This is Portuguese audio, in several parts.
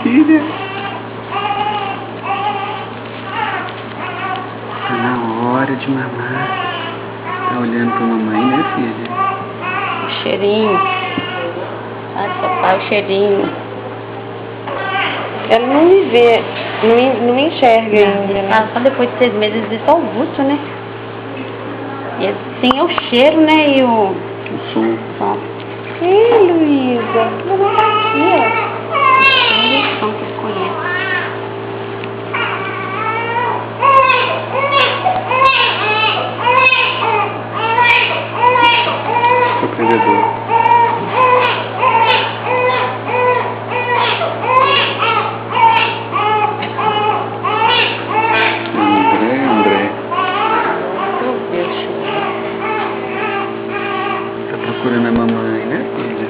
filha? Tá na hora de mamar. Tá olhando pra mamãe, né, filha? O cheirinho. Ah, soltar o cheirinho. Ela não me vê, não me enxerga ainda, né? Só depois de 6 meses existe só o busto, né? E assim é o cheiro, né? E o som. Ih, Luísa, mamãe tá aqui, ó. O som que ele conhece. Sofredor. André. Meu Deus. Tá procurando a mamãe, né, filha?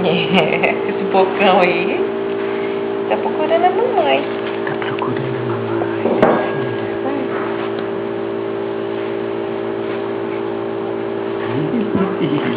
É, esse bocão aí tá procurando a mamãe. Tá procurando a mamãe, né, filha? Filha.